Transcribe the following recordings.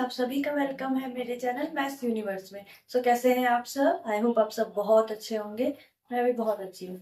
आप सभी का वेलकम है मेरे चैनल मैथ्स यूनिवर्स में। कैसे हैं आप सब? आई होप आप सब बहुत अच्छे होंगे। मैं भी बहुत अच्छी हूँ।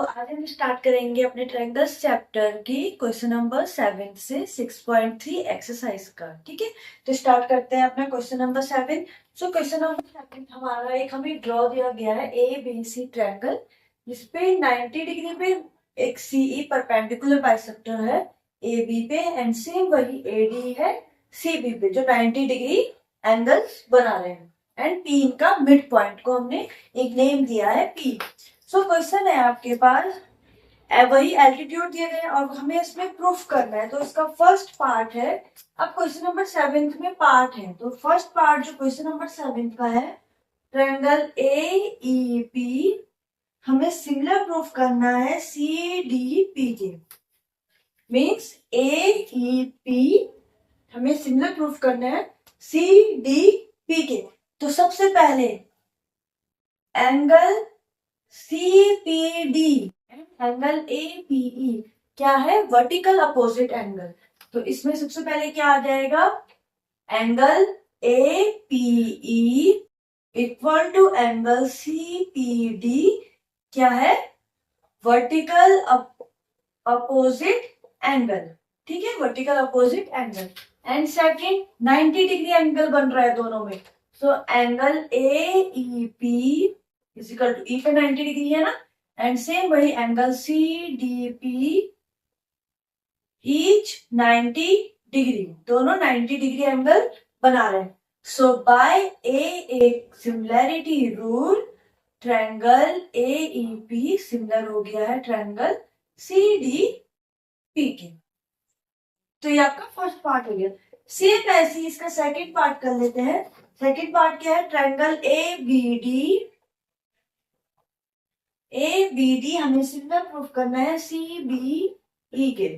आज हम स्टार्ट करेंगे अपने ट्रायंगल्स चैप्टर की क्वेश्चन नंबर 7 से 6.3 एक्सरसाइज का। ठीक है, तो स्टार्ट करते हैं अपना क्वेश्चन नंबर 7। क्वेश्चन नंबर 7 हमारा एक हमें ड्रॉ दिया गया है ए बी सी ट्रायंगल, जिसपे 90 डिग्री पे एक सीई परपेंडिकुलर बाइसेक्टर है ए बी पे, एंड सेम वही एडी है सी बी पे, जो 90 डिग्री एंगल्स बना रहे हैं। एंड पी इनका मिड पॉइंट को हमने एक नेम दिया है पी। क्वेश्चन है आपके पास, वही एल्टीट्यूड दिए गए और हमें इसमें प्रूफ करना है। तो इसका फर्स्ट पार्ट है, अब क्वेश्चन नंबर 7 में पार्ट है। तो फर्स्ट पार्ट जो क्वेश्चन नंबर 7 का है, ट्रायंगल ए ई पी हमें सिमिलर प्रूफ करना है सी डी पी के। मीन्स ए ई पी हमें सिमिलर प्रूफ करना है सी डी पी के। तो सबसे पहले angle C P D, angle A P E क्या है? Vertical opposite angle. तो इसमें सबसे पहले क्या आ जाएगा? Angle A P E equal to angle C P D क्या है? Vertical opposite angle. ठीक है, vertical opposite angle. And second 90 degree angle बन रहा है दोनों में। Angle A E P equal to E पे 90 डिग्री है ना, एंड सेम वही angle C D P each 90 degree, दोनों 90 डिग्री एंगल बना रहे हैं। बाय एक similarity rule triangle A E P similar हो गया है ट्रायंगल सी डी पी के। तो ये आपका फर्स्ट पार्ट हो गया। सेम ऐसे ही इसका सेकंड पार्ट कर लेते हैं। सेकंड पार्ट क्या है? ट्रायंगल ए बी डी हमें सिमिलर प्रूफ करना है सी बी ई के।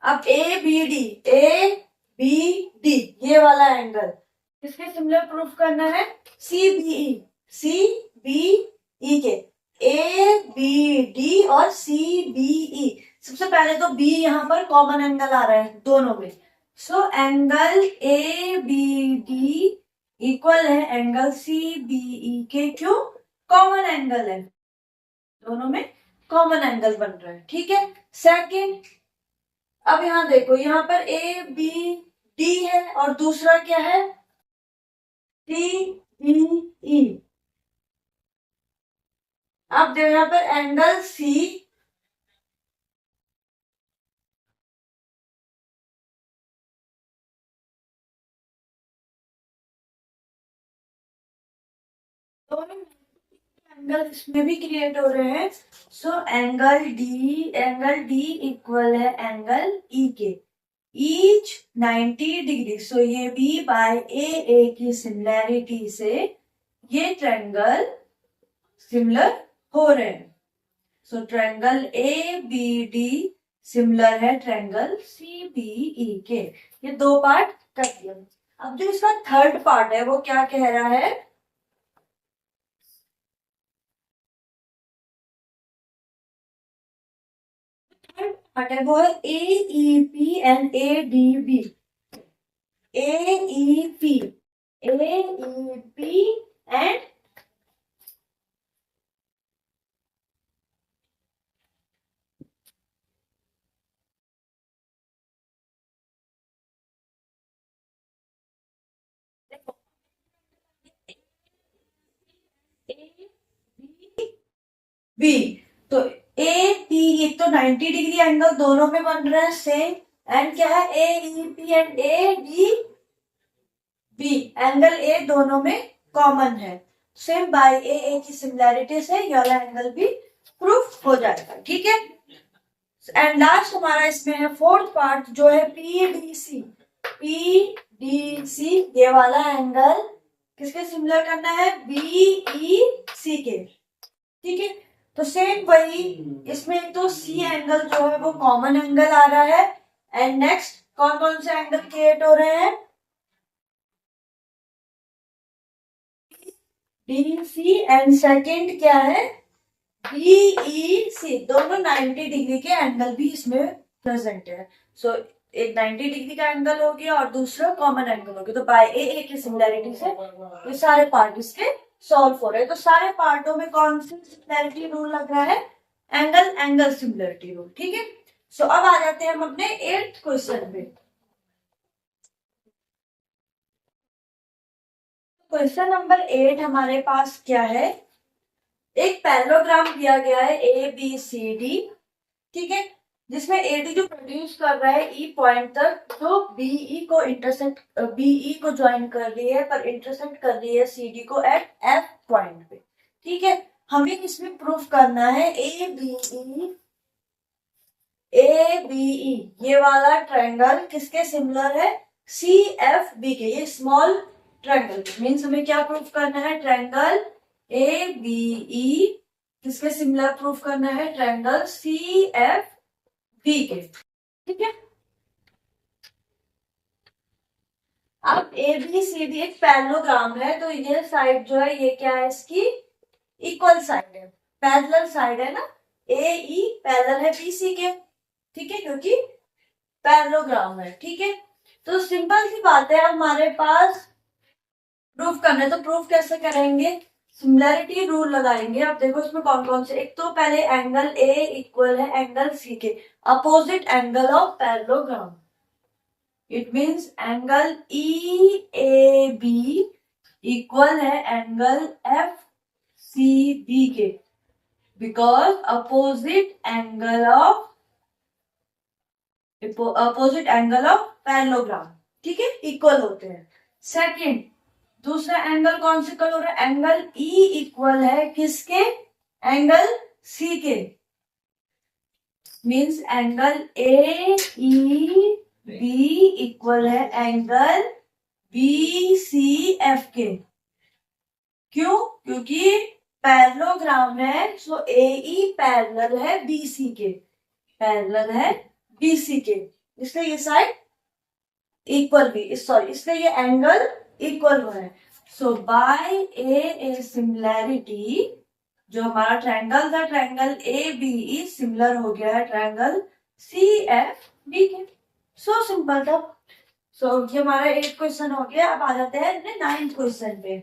अब ए बी डी ये वाला एंगल किसके सिमिलर प्रूफ करना है? सी बी ई के। ए बी डी और सी बी ई, सबसे पहले तो बी यहाँ पर कॉमन एंगल आ रहा है दोनों में। Angle A B D equal है एंगल सी बी ई के। क्यों? कॉमन एंगल है, दोनों में कॉमन एंगल बन रहा है। ठीक है, सेकंड अब यहां देखो, यहाँ पर ए बी डी है और दूसरा क्या है? C B E. अब देखो यहाँ पर एंगल सी दोनों एंगल इसमें भी क्रिएट हो रहे हैं। एंगल डी इक्वल है एंगल ई के, ईच 90 डिग्री। ये बी बाय ए की सिमिलैरिटी से ये ट्रायंगल सिमिलर हो रहे हैं। Triangle A B D similar है ट्रायंगल सी बी ई के। ये दो पार्ट कर दिया। अब जो इसका थर्ड पार्ट है वो क्या कह रहा है? पार्ट है वो है A E P and A D B. A E P and B. तो ए पी एक तो 90 डिग्री एंगल दोनों में बन रहा है सेम, एंड क्या है? A E P and A D B, angle A दोनों में कॉमन है। सेम बाय ए की सिमिलैरिटी से ये वाला एंगल भी प्रूफ हो जाएगा। ठीक है, एंड लास्ट हमारा इसमें है फोर्थ पार्ट जो है पी डी सी। ये वाला एंगल किसके सिमिलर करना है? बी ई सी के। ठीक है, तो सेम वही इसमें तो सी एंगल जो है वो कॉमन एंगल आ रहा है। एंड नेक्स्ट कौन कौन से एंगल क्रिएट हो रहे हैं? डी सी एंड सेकंड क्या है? बी ई सी। दोनों 90 डिग्री के एंगल भी इसमें प्रेजेंट है। एक 90 डिग्री का एंगल हो गया और दूसरा कॉमन एंगल हो गया। तो बाय ए की सिमिलैरिटी से ये सारे पार्ट इसके सॉल्व हो रहे हैं। तो सारे पार्टों में कौन सी सिमिलैरिटी रूल लग रहा है? Angle angle similarity rule. ठीक है, सो अब आ जाते हैं हम अपने 8th क्वेश्चन पे। क्वेश्चन नंबर 8 हमारे पास क्या है? एक पैरेललोग्राम दिया गया है ए बी सी डी, ठीक है, जिसमें एडी जो प्रोड्यूस कर रहा है ई पॉइंट तक, जो बीई को इंटरसेक्ट बीई को ज्वाइन कर रही है पर इंटरसेक्ट कर रही है सीडी को एट एफ पॉइंट पे। ठीक है, हमें इसमें प्रूफ करना है ए बीई ये वाला ट्रायंगल किसके सिमिलर है? सी एफ बी के। ये स्मॉल ट्रायंगल मीन्स हमें क्या प्रूफ करना है? ट्रायंगल ए बीई किसके सिमिलर प्रूफ करना है? ट्रायंगल सी एफ बी के। ठीक है, अब ए बी सी डी एक पैरेललोग्राम है, तो ये साइड जो है ये क्या है? इसकी इक्वल साइड है, पैरेलल साइड है ना। ए ई पैरेलल है बी सी के, ठीक है, क्योंकि पैरेललोग्राम है। ठीक है, तो सिंपल सी बात है, हमारे पास प्रूफ करना है। तो प्रूफ कैसे करेंगे? सिमिलैरिटी रूल लगाएंगे। अब देखो इसमें कौन कौन से, एक तो पहले एंगल ए इक्वल है एंगल सी के, opposite angle of parallelogram. It means angle E A B equal है एंगल एफ सी बी के, because opposite angle of parallelogram, ठीक है, इक्वल होते हैं। सेकंड, दूसरा एंगल कौन से इक्वल हो रहा है? एंगल ई इक्वल है किसके? एंगल सी के, means angle A E B equal है एंगल बी सी एफ के। क्यों? क्योंकि पैरेललोग्राम है, सो ए ई पैरेलल है बी सी के, पैरेलल है बी सी के, इसलिए ये साइड इक्वल भी, सॉरी, इसलिए ये एंगल इक्वल हुआ है। सो बाय ए सिमिलैरिटी, जो हमारा ट्रायंगल था triangle A B E similar हो गया है ट्रायंगल सी एफ बी के। सो सिंपल था। सो ये हमारा 8th क्वेश्चन हो गया। अब आ जाते हैं 9th क्वेश्चन पे।